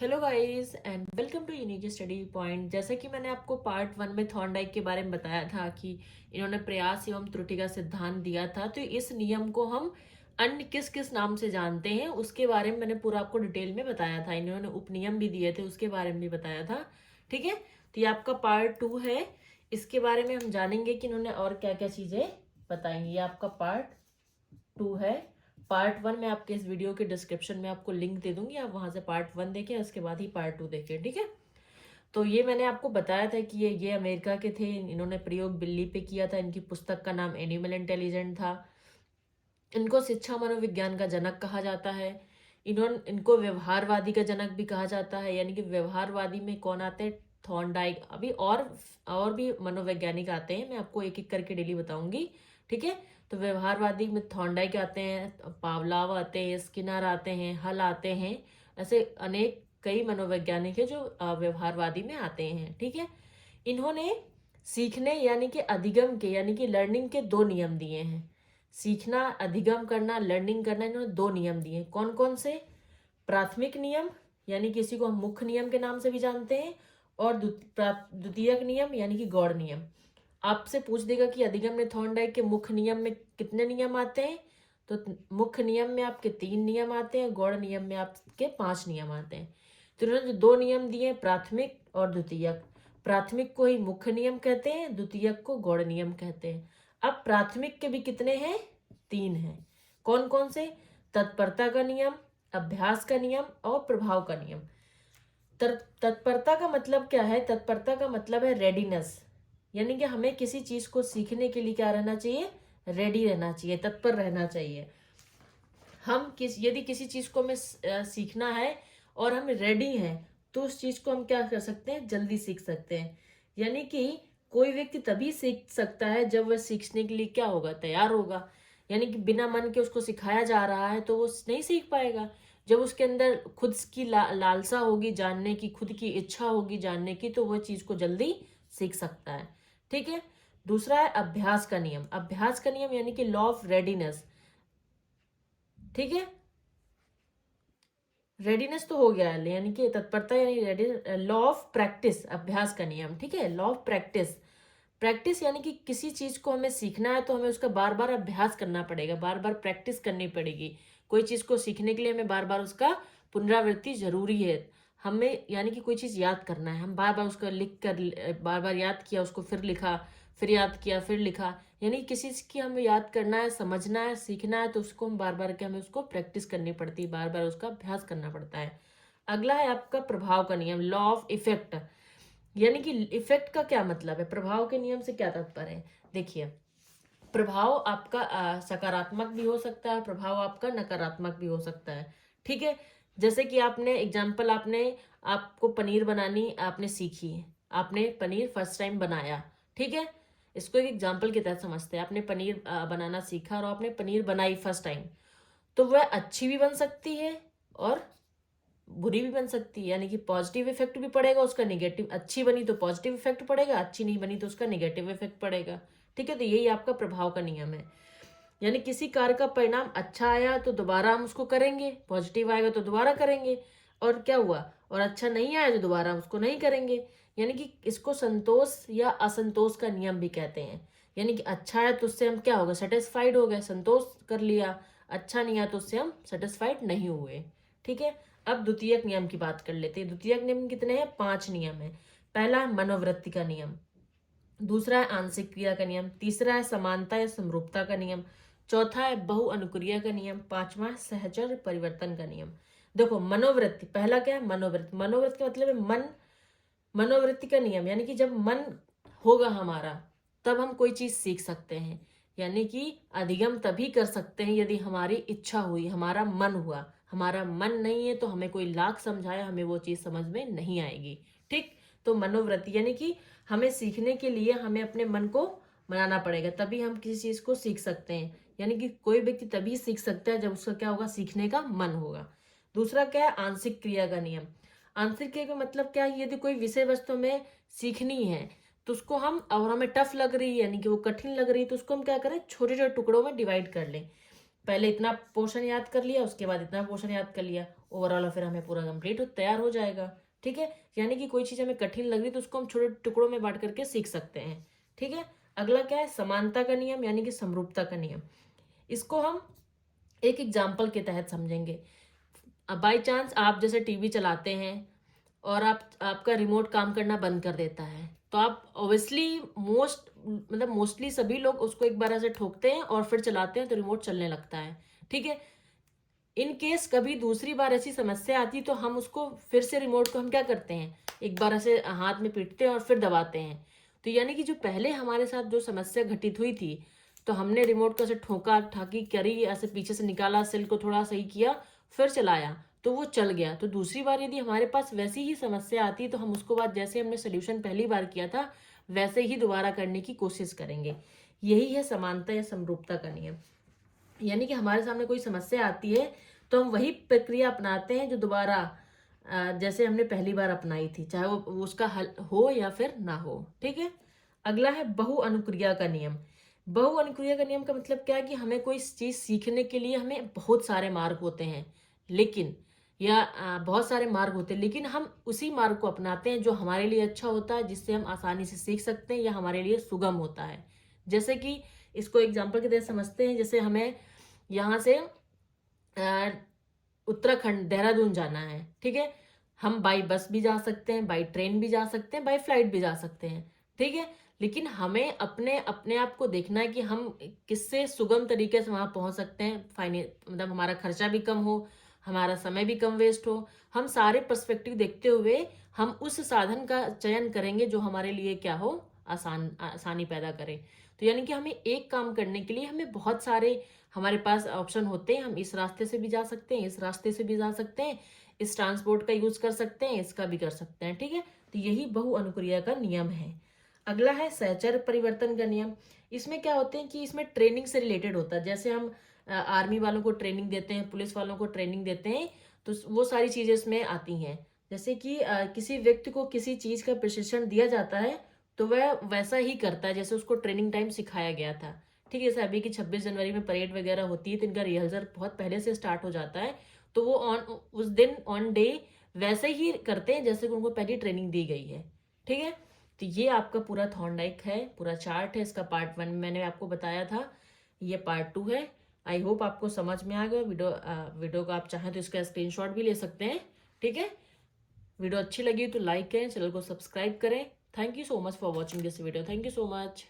Hello guys and welcome to unique study point. जैसा कि मैंने आपको पार्ट 1 में थॉर्नडाइक के बारे में बताया था कि इन्होंने प्रयास एवं त्रुटि का सिद्धांत दिया था, तो इस नियम को हम अन्य किस किस नाम से जानते हैं उसके बारे में मैंने पूरा आपको डिटेल में बताया था। इन्होंने उपनियम भी दिए थे, उसके बारे में भी बताया था। ठीक है, तो ये आपका पार्ट 2 है। इसके बारे में हम जानेंगे कि इन्होंने और क्या क्या चीजें बताएंगे। ये आपका पार्ट 2 है। पार्ट 1 में आपके इस वीडियो के डिस्क्रिप्शन में आपको लिंक दे दूंगी, आप वहां से पार्ट 1 देखें, उसके बाद ही पार्ट 2 देखें। ठीक है, तो ये मैंने आपको बताया था कि ये अमेरिका के थे। इन्होंने प्रयोग बिल्ली पे किया था। इनकी पुस्तक का नाम एनिमल इंटेलिजेंट था। इनको शिक्षा मनोविज्ञान का जनक कहा जाता है। इनको व्यवहारवादी का जनक भी कहा जाता है। यानी कि व्यवहारवादी में कौन आते हैं? थॉर्नडाइक। अभी और भी मनोवैज्ञानिक आते हैं, मैं आपको एक एक करके डेली बताऊंगी। ठीक है, तो व्यवहारवादी में थॉर्नडाइक आते हैं, पावलाव आते हैं, स्किनर आते हैं, हल आते हैं। ऐसे अनेक कई मनोवैज्ञानिक है जो व्यवहारवादी में आते हैं। ठीक है, इन्होंने सीखने यानी कि अधिगम के यानी कि लर्निंग के दो नियम दिए हैं। सीखना, अधिगम करना, लर्निंग करना, इन्होंने दो नियम दिए हैं। कौन कौन से? प्राथमिक नियम यानी किसी को हम मुख्य नियम के नाम से भी जानते हैं, और द्वितीयक नियम यानी कि गौड़ नियम। आपसे पूछ देगा कि अधिगम में थॉर्नडाइक के मुख्य नियम में कितने नियम आते हैं, तो मुख्य नियम में आपके 3 नियम आते हैं, गौड़ नियम में आपके 5 नियम आते हैं। तो इन्होंने जो दो नियम दिए हैं, प्राथमिक और द्वितीयक। प्राथमिक को ही मुख्य नियम कहते हैं, द्वितीयक को गौड़ नियम कहते हैं। अब प्राथमिक के भी कितने हैं? 3 हैं। कौन कौन से? तत्परता का नियम, अभ्यास का नियम और प्रभाव का नियम। तत्परता का मतलब क्या है? तत्परता का मतलब है रेडीनेस। यानी कि हमें किसी चीज को सीखने के लिए क्या रहना चाहिए? रेडी रहना चाहिए, तत्पर रहना चाहिए। यदि किसी चीज को हमें सीखना है और हम रेडी हैं, तो उस चीज को हम क्या कर सकते हैं? जल्दी सीख सकते हैं। यानी कि कोई व्यक्ति तभी सीख सकता है जब वह सीखने के लिए क्या होगा? तैयार होगा। यानी कि बिना मन के उसको सिखाया जा रहा है तो वो नहीं सीख पाएगा। जब उसके अंदर खुद की लालसा होगी जानने की, खुद की इच्छा होगी जानने की, तो वह चीज को जल्दी सीख सकता है। ठीक है, दूसरा है अभ्यास का नियम। अभ्यास का नियम यानी कि लॉ ऑफ रेडीनेस। ठीक है, रेडीनेस तो हो गया है, यानी कि तत्परता यानी रेडी। लॉ ऑफ प्रैक्टिस, अभ्यास का नियम। ठीक है, लॉ ऑफ प्रैक्टिस। प्रैक्टिस यानी कि किसी चीज को हमें सीखना है तो हमें उसका बार बार अभ्यास करना पड़ेगा, बार बार प्रैक्टिस करनी पड़ेगी। कोई चीज को सीखने के लिए हमें बार बार उसका पुनरावृत्ति जरूरी है। हमें यानी कि कोई चीज याद करना है, हम बार बार उसको लिख कर बार बार याद किया, उसको फिर लिखा, फिर याद किया, फिर लिखा। यानी किसी चीज की हमें याद करना है, समझना है, सीखना है, तो उसको हम बार बार के हमें उसको प्रैक्टिस करनी पड़ती है, बार बार उसका अभ्यास करना पड़ता है। अगला है आपका प्रभाव का नियम, लॉ ऑफ इफेक्ट। यानी कि इफेक्ट का क्या मतलब है? प्रभाव के नियम से क्या तात्पर्य है? देखिए, प्रभाव आपका सकारात्मक भी हो सकता है, प्रभाव आपका नकारात्मक भी हो सकता है। ठीक है, जैसे कि आपने एग्जाम्पल, आपको पनीर बनानी आपने सीखी है, आपने पनीर फर्स्ट टाइम बनाया। ठीक है, इसको एक एग्जाम्पल के तहत समझते हैं। आपने पनीर बनाना सीखा और आपने पनीर बनाई फर्स्ट टाइम, तो वह अच्छी भी बन सकती है और बुरी भी बन सकती है। यानी कि पॉजिटिव इफेक्ट भी पड़ेगा उसका, निगेटिव। अच्छी बनी तो पॉजिटिव इफेक्ट पड़ेगा, अच्छी नहीं बनी तो उसका निगेटिव इफेक्ट पड़ेगा। ठीक है, तो यही आपका प्रभाव का नियम है। यानी किसी कार्य का परिणाम अच्छा आया तो दोबारा हम उसको करेंगे, पॉजिटिव आएगा तो दोबारा करेंगे, और क्या हुआ, और अच्छा नहीं आया तो दोबारा हम उसको नहीं करेंगे। यानी कि इसको संतोष या असंतोष का नियम भी कहते हैं। यानी कि अच्छा आया तो उससे हम क्या हो गए? सेटिस्फाइड हो गए, संतोष कर लिया। अच्छा नहीं आया तो उससे हम सेटिस्फाइड नहीं हुए। ठीक है, अब द्वितीयक नियम की बात कर लेते हैं। द्वितीयक नियम कितने हैं? 5 नियम है। पहला है मनोवृत्ति का नियम, दूसरा है आंशिक क्रिया का नियम, तीसरा है समानता या समरूपता का नियम, चौथा है बहु अनुक्रिया का नियम, पांचवा है सहचर परिवर्तन का नियम। देखो, मनोवृत्ति पहला क्या है? मनोवृत्ति। मनोवृत्ति का मतलब है मन। मनोवृत्ति का नियम यानी कि जब मन होगा हमारा, तब हम कोई चीज सीख सकते हैं। यानी कि अधिगम तभी कर सकते हैं यदि हमारी इच्छा हुई, हमारा मन हुआ। हमारा मन नहीं है तो हमें कोई लाख समझाए, हमें वो चीज समझ में नहीं आएगी। ठीक, तो मनोवृत्ति यानी कि हमें सीखने के लिए हमें अपने मन को मनाना पड़ेगा, तभी हम किसी चीज को सीख सकते हैं। यानी कि कोई व्यक्ति तभी सीख सकता है जब उसका क्या होगा? सीखने का मन होगा। दूसरा क्या है? आंशिक क्रिया का नियम। आंशिक क्रिया का मतलब क्या है? यदि कोई विषय वस्तु में सीखनी है तो उसको हम, और हमें टफ लग रही है यानी कि वो कठिन लग रही है, तो उसको हम क्या करें? छोटे छोटे टुकड़ों में डिवाइड कर लें। पहले इतना पोर्शन याद कर लिया, उसके बाद इतना पोर्शन याद कर लिया, ओवरऑल फिर हमें पूरा कंप्लीट तैयार हो जाएगा। ठीक है, यानी कि कोई चीज़ हमें कठिन लग रही तो उसको हम छोटे टुकड़ों में बांट करके सीख सकते हैं। ठीक है, अगला क्या है, समानता का नियम यानी कि समरूपता का नियम। इसको हम एक एग्जाम्पल के तहत समझेंगे। बाई चांस आप जैसे टीवी चलाते हैं और आपका रिमोट काम करना बंद कर देता है, तो आप ऑब्वियसली मोस्टली सभी लोग उसको एक बार ऐसे ठोकते हैं और फिर चलाते हैं तो रिमोट चलने लगता है। ठीक है, इन केस कभी दूसरी बार ऐसी समस्या आती तो हम उसको फिर से रिमोट को हम क्या करते हैं, एक बार ऐसे हाथ में पीटते हैं और फिर दबाते हैं। तो यानी कि जो पहले हमारे साथ जो समस्या घटित हुई थी, तो हमने रिमोट को ऐसे ठोका ठाकी करी, ऐसे पीछे से निकाला, सेल को थोड़ा सही किया, फिर चलाया तो वो चल गया। तो दूसरी बार यदि हमारे पास वैसी ही समस्या आती तो हम उसको बाद जैसे हमने सोल्यूशन पहली बार किया था वैसे ही दोबारा करने की कोशिश करेंगे। यही है समानता या समरूपता का नियम। यानी कि हमारे सामने कोई समस्या आती है तो हम वही प्रक्रिया अपनाते हैं जो दोबारा जैसे हमने पहली बार अपनाई थी, चाहे वो उसका हल हो या फिर ना हो। ठीक है, अगला है बहु अनुक्रिया का नियम। बहु अनुक्रिया का नियम का मतलब क्या है कि हमें कोई चीज सीखने के लिए हमें बहुत सारे मार्ग होते हैं, लेकिन बहुत सारे मार्ग होते हैं, लेकिन हम उसी मार्ग को अपनाते हैं जो हमारे लिए अच्छा होता है, जिससे हम आसानी से सीख सकते हैं या हमारे लिए सुगम होता है। जैसे कि इसको एग्जाम्पल के तहत समझते हैं, जैसे हमें यहाँ से उत्तराखंड देहरादून जाना है। ठीक है, हम बाई बस भी जा सकते हैं, बाई ट्रेन भी जा सकते हैं, बाई फ्लाइट भी जा सकते हैं। ठीक है, लेकिन हमें अपने अपने आप को देखना है कि हम किससे सुगम तरीके से वहां पहुंच सकते हैं, मतलब हमारा खर्चा भी कम हो, हमारा समय भी कम वेस्ट हो। हम सारे पर्सपेक्टिव देखते हुए हम उस साधन का चयन करेंगे जो हमारे लिए क्या हो, आसानी पैदा करे। तो यानी कि हमें एक काम करने के लिए हमें बहुत सारे हमारे पास ऑप्शन होते हैं। हम इस रास्ते से भी जा सकते हैं, इस रास्ते से भी जा सकते हैं, इस ट्रांसपोर्ट का यूज कर सकते हैं, इसका भी कर सकते हैं। ठीक है, तो यही बहु अनुक्रिया का नियम है। अगला है सहचर परिवर्तन का नियम। इसमें क्या होते हैं कि इसमें ट्रेनिंग से रिलेटेड होता है। जैसे हम आर्मी वालों को ट्रेनिंग देते हैं, पुलिस वालों को ट्रेनिंग देते हैं, तो वो सारी चीजें इसमें आती हैं। जैसे कि किसी व्यक्ति को किसी चीज का प्रशिक्षण दिया जाता है तो वह वैसा ही करता है जैसे उसको ट्रेनिंग टाइम सिखाया गया था। ठीक है, जैसे अभी की 26 जनवरी में परेड वगैरह होती है तो इनका रिहर्सल बहुत पहले से स्टार्ट हो जाता है, तो वो उस दिन ऑन डे वैसे ही करते हैं जैसे कि उनको पहली ट्रेनिंग दी गई है। ठीक है, तो ये आपका पूरा थॉर्नडाइक है, पूरा चार्ट है। इसका पार्ट 1 मैंने आपको बताया था, ये पार्ट 2 है। आई होप आपको समझ में आ गया। वीडियो को आप चाहें तो इसका स्क्रीनशॉट भी ले सकते हैं। ठीक है, वीडियो अच्छी लगी तो लाइक करें, चैनल को सब्सक्राइब करें। Thank you so much for watching this video. Thank you so much.